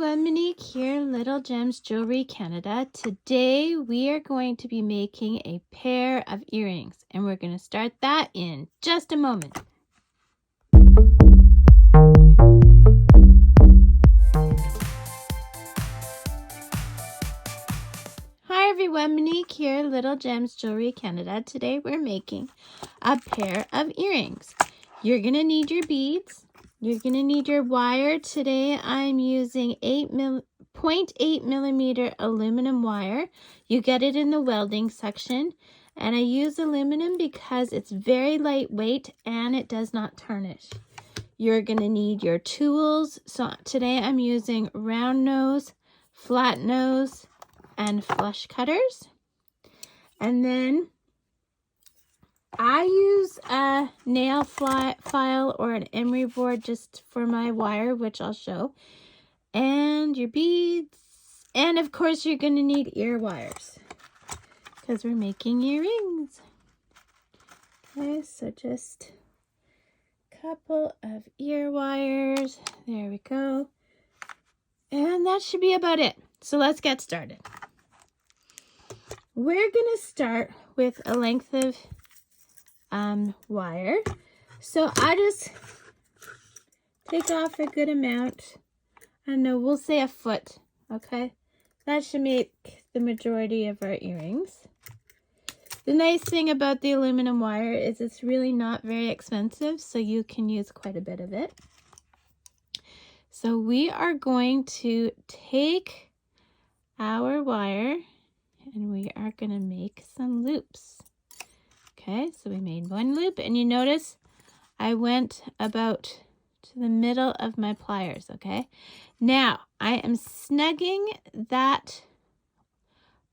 everyone, Monique here, Little Gems Jewelry Canada. Today we are going to be making a pair of earrings, and we're going to start that in just a moment. Hi everyone, Monique here, Little Gems Jewelry Canada. Today we're making a pair of earrings. You're going to need your beads. You're going to need your wire. Today I'm using 0.8 millimeter aluminum wire. You get it in the welding section. And I use aluminum because it's very lightweight and it does not tarnish. You're going to need your tools. So today I'm using round nose, flat nose, and flush cutters. And then I use a nail file or an emery board just for my wire, which I'll show. And your beads. And of course you're going to need ear wires because we're making earrings. Okay, so just a couple of ear wires. There we go. And that should be about it. So let's get started. We're going to start with a length of wire. So I just take off a good amount. I don't know, we'll say a foot, okay? That should make the majority of our earrings. The nice thing about the aluminum wire is it's really not very expensive, so you can use quite a bit of it. So we are going to take our wire and we are going to make some loops. Okay, so we made one loop, and you notice I went about to the middle of my pliers, okay? Now, I am snugging that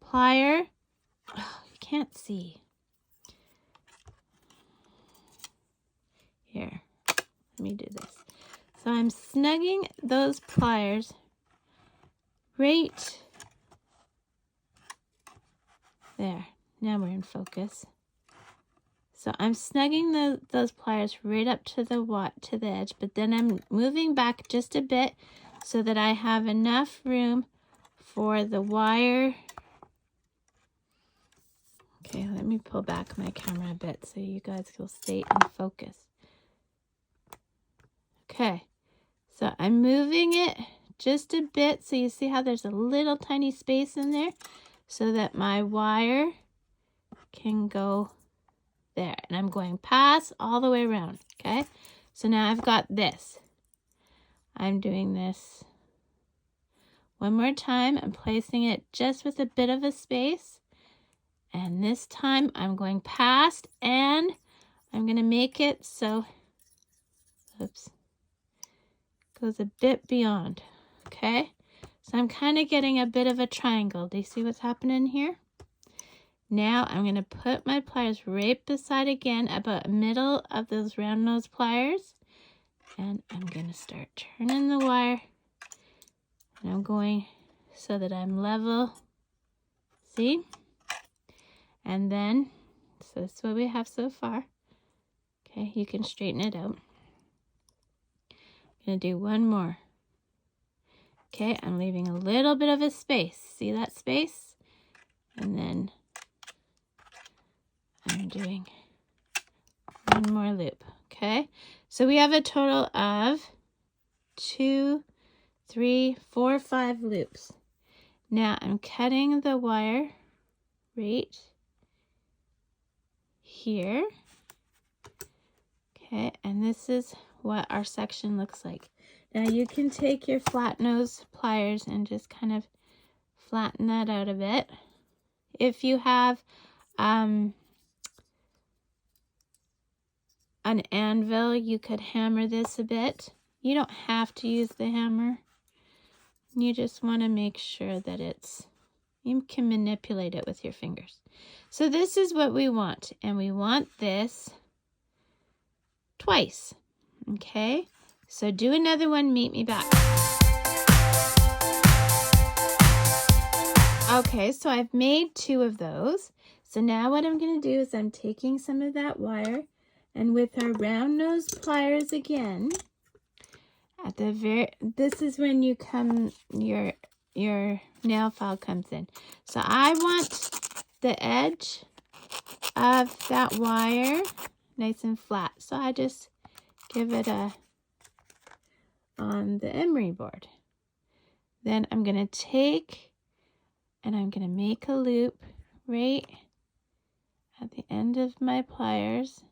plier. Oh, you can't see. Here, let me do this. So I'm snugging those pliers right there. Now we're in focus. So I'm snugging those pliers right up to the edge, but then I'm moving back just a bit so that I have enough room for the wire. Okay, let me pull back my camera a bit so you guys will stay in focus. Okay, so I'm moving it just a bit so you see how there's a little tiny space in there so that my wire can go there, and I'm going past all the way around. Okay, so now I've got this. I'm doing this one more time. I'm placing it just with a bit of a space, and this time I'm going past, and I'm going to make it so, oops, goes a bit beyond. Okay, so I'm kind of getting a bit of a triangle. Do you see what's happening here? Now I'm going to put my pliers right beside again about the middle of those round nose pliers, and I'm going to start turning the wire, and I'm going so that I'm level. See? And then, so that's what we have so far. Okay, you can straighten it out. I'm going to do one more. Okay, I'm leaving a little bit of a space. See that space? And then I'm doing one more loop. Okay, so we have a total of 2, 3, 4, 5 loops. Now I'm cutting the wire right here. Okay, and this is what our section looks like. Now you can take your flat nose pliers and just kind of flatten that out a bit. If you have an anvil, you could hammer this a bit. You don't have to use the hammer. You just want to make sure that you can manipulate it with your fingers. So this is what we want, and we want this twice. Okay, so do another one, meet me back. Okay, so I've made 2 of those. So now what I'm going to do is I'm taking some of that wire, and with our round nose pliers again, at the this is when you come, your nail file comes in. So I want the edge of that wire nice and flat. So I just give it on the emery board. Then I'm going to take and I'm going to make a loop right at the end of my pliers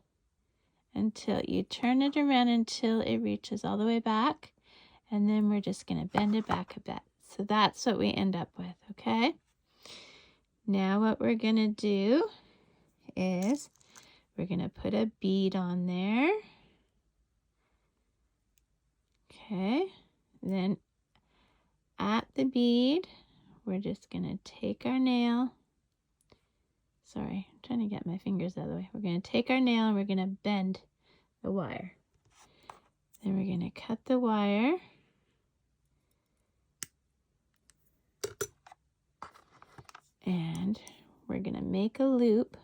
until you turn it around until it reaches all the way back. And then we're just going to bend it back a bit. So that's what we end up with, okay? Now what we're going to do is we're going to put a bead on there. Okay. Then at the bead, we're just going to take our nail. Sorry, I'm trying to get my fingers out of the way. We're going to take our nail and we're going to bend the wire. Then we're going to cut the wire. And we're going to make a loop.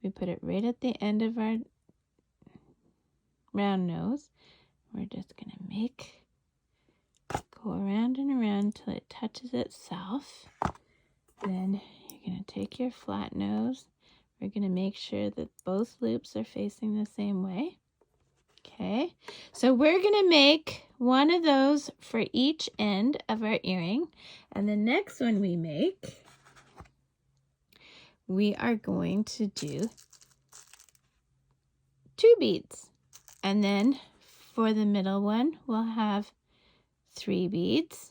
We put it right at the end of our round nose. We're just going to go around and around till it touches itself. Then you're going to take your flat nose. We're going to make sure that both loops are facing the same way. Okay, so we're going to make one of those for each end of our earring. And the next one we make, we are going to do 2 beads. And then for the middle one, we'll have 3 beads.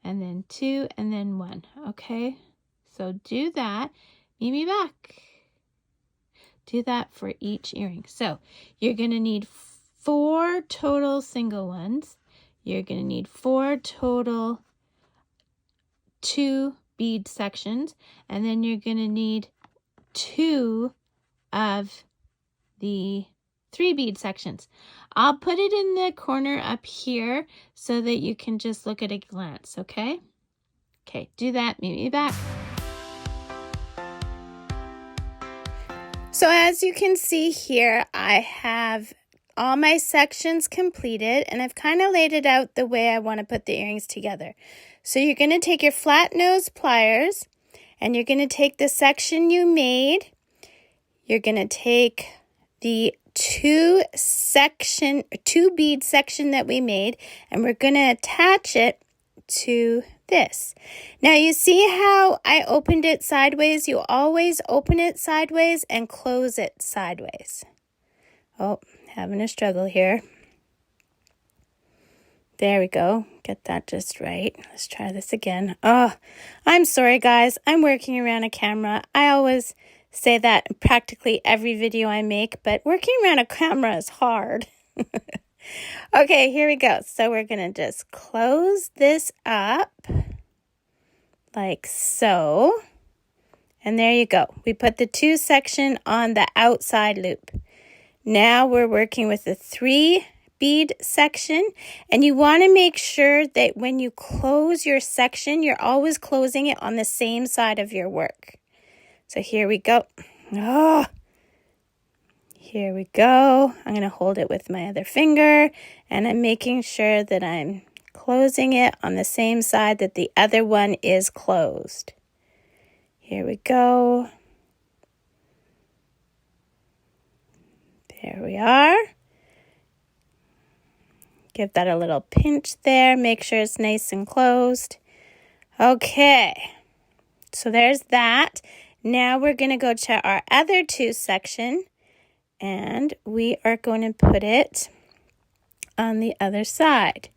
And then 2 and then 1. Okay, so do that. Meet me back. Do that for each earring. So you're going to need 4 total single ones. You're going to need 4 total 2 bead sections. And then you're going to need 2 of the 3 bead sections. I'll put it in the corner up here so that you can just look at a glance, okay? Okay, do that. Meet me back. So as you can see here, I have all my sections completed and I've kind of laid it out the way I want to put the earrings together. So you're going to take your flat nose pliers and you're going to take the section you made. You're going to take the 2 bead section that we made and we're going to attach it to this. Now you see how I opened it sideways? You always open it sideways and close it sideways. Oh, having a struggle here. There we go. Get that just right. Let's try this again. Oh, I'm sorry guys. I'm working around a camera. I always say that in practically every video I make, but working around a camera is hard. Okay, here we go. So we're going to just close this up like so. And there you go. We put the 2 section on the outside loop. Now we're working with the 3 bead section. And you want to make sure that when you close your section, you're always closing it on the same side of your work. So here we go. Oh, here we go. I'm going to hold it with my other finger and I'm making sure that I'm closing it on the same side that the other one is closed. Here we go. There we are. Give that a little pinch there. Make sure it's nice and closed. Okay. So there's that. Now we're going to go to our other 2 section. And we are going to put it on the other side.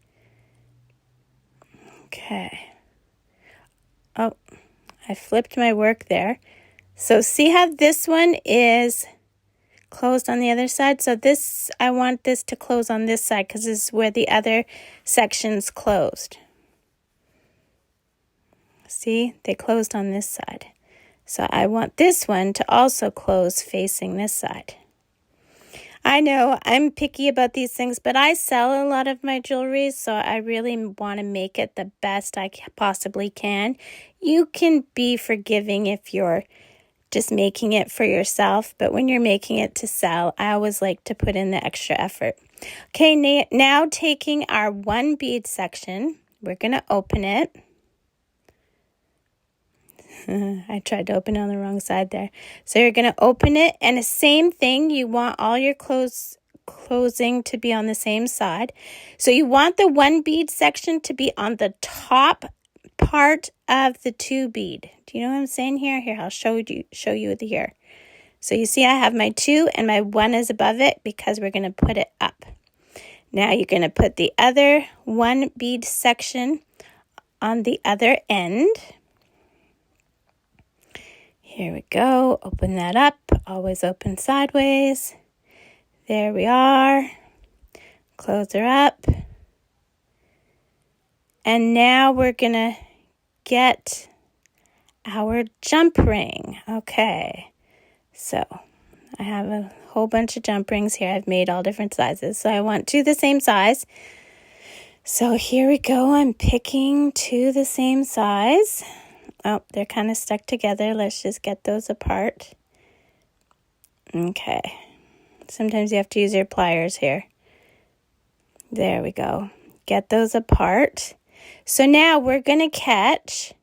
Okay. Oh, I flipped my work there. So see how this one is closed on the other side? So this, I want this to close on this side because this is where the other section's closed. See, they closed on this side. So I want this one to also close facing this side. I know I'm picky about these things, but I sell a lot of my jewelry, so I really want to make it the best I possibly can. You can be forgiving if you're just making it for yourself, but when you're making it to sell, I always like to put in the extra effort. Okay, now taking our 1 bead section, we're going to open it. I tried to open it on the wrong side there. So you're going to open it, and the same thing, you want all your closing to be on the same side. So you want the 1 bead section to be on the top part of the 2 bead. Do you know what I'm saying here? Here, I'll show you here. So you see I have my 2 and my 1 is above it because we're going to put it up. Now you're going to put the other 1 bead section on the other end. Here we go. Open that up. Always open sideways. There we are. Close her up. And now we're going to get our jump ring. Okay. So I have a whole bunch of jump rings here. I've made all different sizes. So I want 2 the same size. So here we go. I'm picking 2 the same size. Oh, they're kind of stuck together. Let's just get those apart. Okay. Sometimes you have to use your pliers here. There we go. Get those apart. So now we're going to catch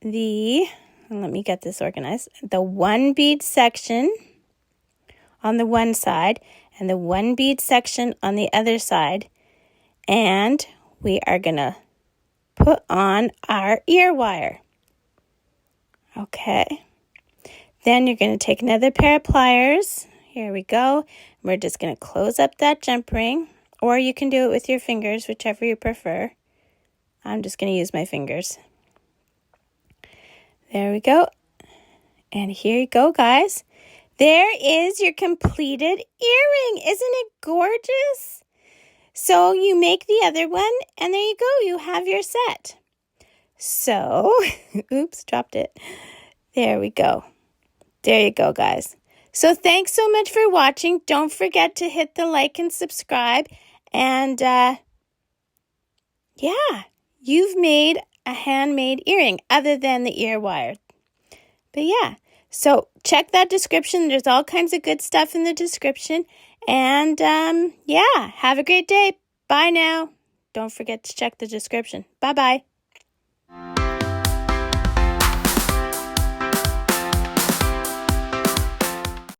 let me get this organized, the 1 bead section on the one side and the 1 bead section on the other side. And we are going to put on our ear wire. Okay. Then you're going to take another pair of pliers. Here we go. We're just going to close up that jump ring, or you can do it with your fingers, whichever you prefer. I'm just going to use my fingers. There we go. And here you go, guys. There is your completed earring. Isn't it gorgeous? So you make the other one, and there you go. You have your set. So, oops, dropped it. There we go. There you go, guys. So thanks so much for watching. Don't forget to hit the like and subscribe. And yeah, you've made a handmade earring other than the ear wire. But yeah, so check that description. There's all kinds of good stuff in the description. And yeah, have a great day. Bye now. Don't forget to check the description. Bye-bye.